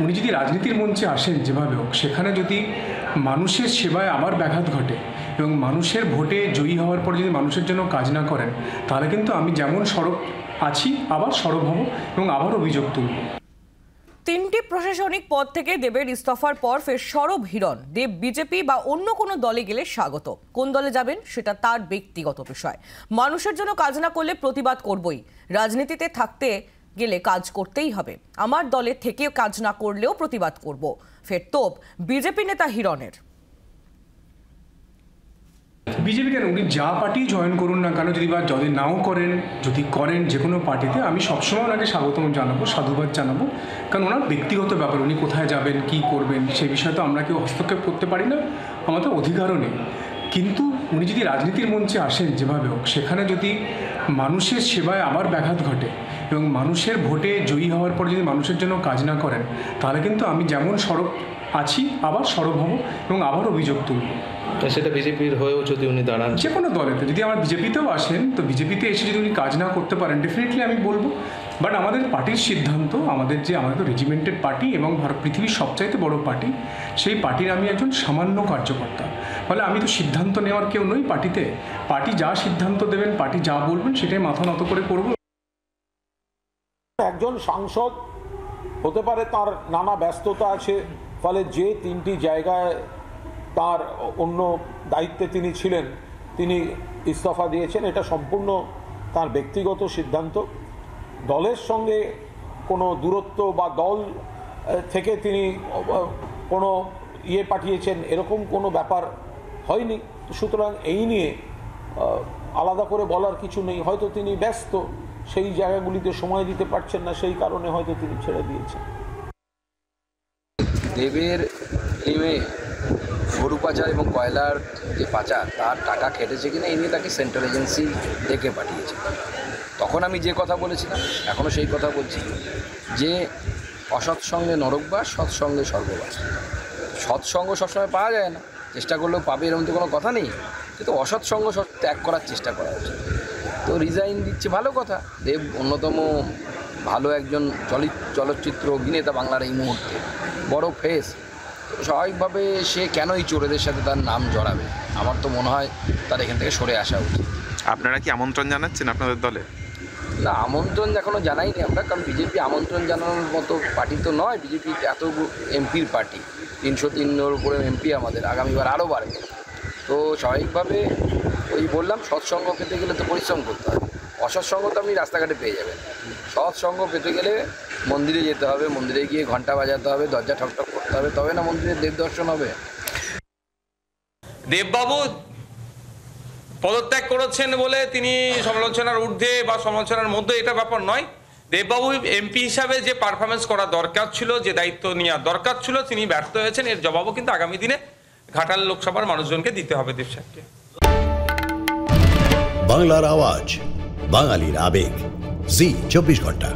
উনি যদি রাজনীতির মঞ্চে আসেন যেভাবে হোক, সেখানে যদি মানুষের সেবায় আবার ব্যাঘাত ঘটে এবং মানুষের ভোটে জয়ী হওয়ার পর যদি মানুষের জন্য কাজ না করেন, তাহলে কিন্তু আমি যেমন সরব আছি আবার সরব হব এবং আবার অভিযোগ তুলব। তিনটি প্রশাসনিক পদ থেকে দেবের ইস্তফার পর ফের সরব হিরণ। দেব বিজেপি বা অন্য কোনো দলে গেলে স্বাগত, কোন দলে যাবেন সেটা তার ব্যক্তিগত বিষয়। মানুষের জন্য কাজ না করলে প্রতিবাদ করবই, রাজনীতিতে থাকতে গেলে কাজ করতেই হবে, আমার দলে থেকে কাজ না করলেও প্রতিবাদ করব, ফের তোপ বিজেপি নেতা হিরণের। বিজেপি কেন, উনি যা পার্টি জয়েন করুন না কেন, যদি নাও করেন, যদি করেন যে কোনো পার্টিতে, আমি সবসময় ওনাকে স্বাগতম জানাবো, সাধুবাদ জানাবো। কারণ ওনার ব্যক্তিগত ব্যাপার, উনি কোথায় যাবেন, কি করবেন, সেই বিষয়ে তো আমরা কেউ হস্তক্ষেপ করতে পারি না, আমাদের অধিকারও নেই। কিন্তু উনি যদি রাজনীতির মঞ্চে আসেন যেভাবে হোক, সেখানে যদি মানুষের সেবায় আবার ব্যাঘাত ঘটে এবং মানুষের ভোটে জয়ী হওয়ার পর যদি মানুষের জন্য কাজ না করেন, তাহলে কিন্তু আমি যেমন সরব আছি আবার সরব হব এবং আবার অভিযোগ তুলব। সেটা বিজেপির হয়েও যদি উনি দাঁড়ান, যে কোনো দলেতে, যদি আমার বিজেপিতেও আসেন, তো বিজেপিতে এসে যদি উনি কাজ না করতে পারেন, ডেফিনেটলি আমি বলবো। বাট আমাদের পার্টির সিদ্ধান্ত, আমাদের তো রেজিমেন্টেড পার্টি এবং পৃথিবীর সবচাইতে বড় পার্টি, সেই পার্টির আমি একজন সামান্য কার্যকর্তা। ফলে আমি তো সিদ্ধান্ত নেওয়ার কেউ নই পার্টিতে। পার্টি যা সিদ্ধান্ত দেবেন, পার্টি যা বলবেন, সেটাই মাথা নত করে করব। একজন সাংসদ হতে পারে, তার নানা ব্যস্ততা আছে, ফলে যে তিনটি জায়গায় তার অন্য দায়িত্বে তিনি ছিলেন, তিনি ইস্তফা দিয়েছেন, এটা সম্পূর্ণ তার ব্যক্তিগত সিদ্ধান্ত। দলের সঙ্গে কোনো দূরত্ব বা দল থেকে তিনি কোনো পাঠিয়েছেন, এরকম কোনো ব্যাপার হয়নি। সুতরাং এই নিয়ে আলাদা করে বলার কিছু নেই। হয়তো তিনি ব্যস্ত, সেই জায়গাগুলিতে সময় দিতে পারছেন না, সেই কারণে হয়তো তিনি ছেড়ে দিয়েছেন। দেবের ফিল্মে গরু পাচার এবং কয়লার যে পাচার, তার টাকা খেটেছে কিনা এই নিয়ে তাকে সেন্ট্রাল এজেন্সি ডেকে পাঠিয়েছে। তখন আমি যে কথা বলেছিলাম, এখনও সেই কথা বলছি, যে অসৎসঙ্গে নরকবাস, সৎসঙ্গে স্বর্গবাস। সৎসঙ্গ সবসময় পাওয়া যায় না, চেষ্টা করলেও পাবে এরকম তো কোনো কথা নেই, কিন্তু অসৎসঙ্গ ত্যাগ করার চেষ্টা করা উচিত। তো রিজাইন দিচ্ছে, ভালো কথা। দেব অন্যতম ভালো একজন চলচ্চিত্র অভিনেতা বাংলার এই মুহূর্তে, বড় ফেস। স্বাভাবিকভাবে সে কেন এই চোরেদের সাথে তার নাম জড়াবে? আমার তো মনে হয় তার এখান থেকে সরে আসা উচিত। আপনারা কি আমন্ত্রণ জানাচ্ছেন আপনাদের দলে? না, আমন্ত্রণ এখনও জানাইনি আমরা, কারণ বিজেপি আমন্ত্রণ জানানোর মতো পার্টি তো নয়। বিজেপি এত এমপির পার্টি, 303-এর উপরে এমপি আমাদের, আগামীবার আরও বাড়বে। তো স্বাভাবিকভাবে ওই বললাম, সৎসঙ্গ পেতে গেলে তো পরিশ্রম করতে হবে। অসৎসঙ্গ তো আপনি রাস্তাঘাটে পেয়ে যাবেন। সৎসঙ্গ পেতে গেলে মন্দিরে যেতে হবে, মন্দিরে গিয়ে ঘন্টা বাজাতে হবে, দরজা ঠকঠক করতে হবে, তবে না মন্দিরে দেব দর্শন হবে। দেববাবু পদত্যাগ করেছেন বলে তিনি সমালোচনার ঊর্ধ্বে বা সমালোচনার মধ্যে, এটা ব্যাপার নয়। দেববাবু এমপি হিসাবে যে পারফরমেন্স করা দরকার ছিল, যে দায়িত্ব নেওয়া দরকার ছিল, তিনি ব্যর্থ হয়েছেন। এর জবাবও কিন্তু আগামী দিনে ঘাটাল লোকসভার মানুষজনকে দিতে হবে দেব সাহেবকে। বাংলার আওয়াজ, বাঙালির আবেগ, জি 24 ঘন্টা।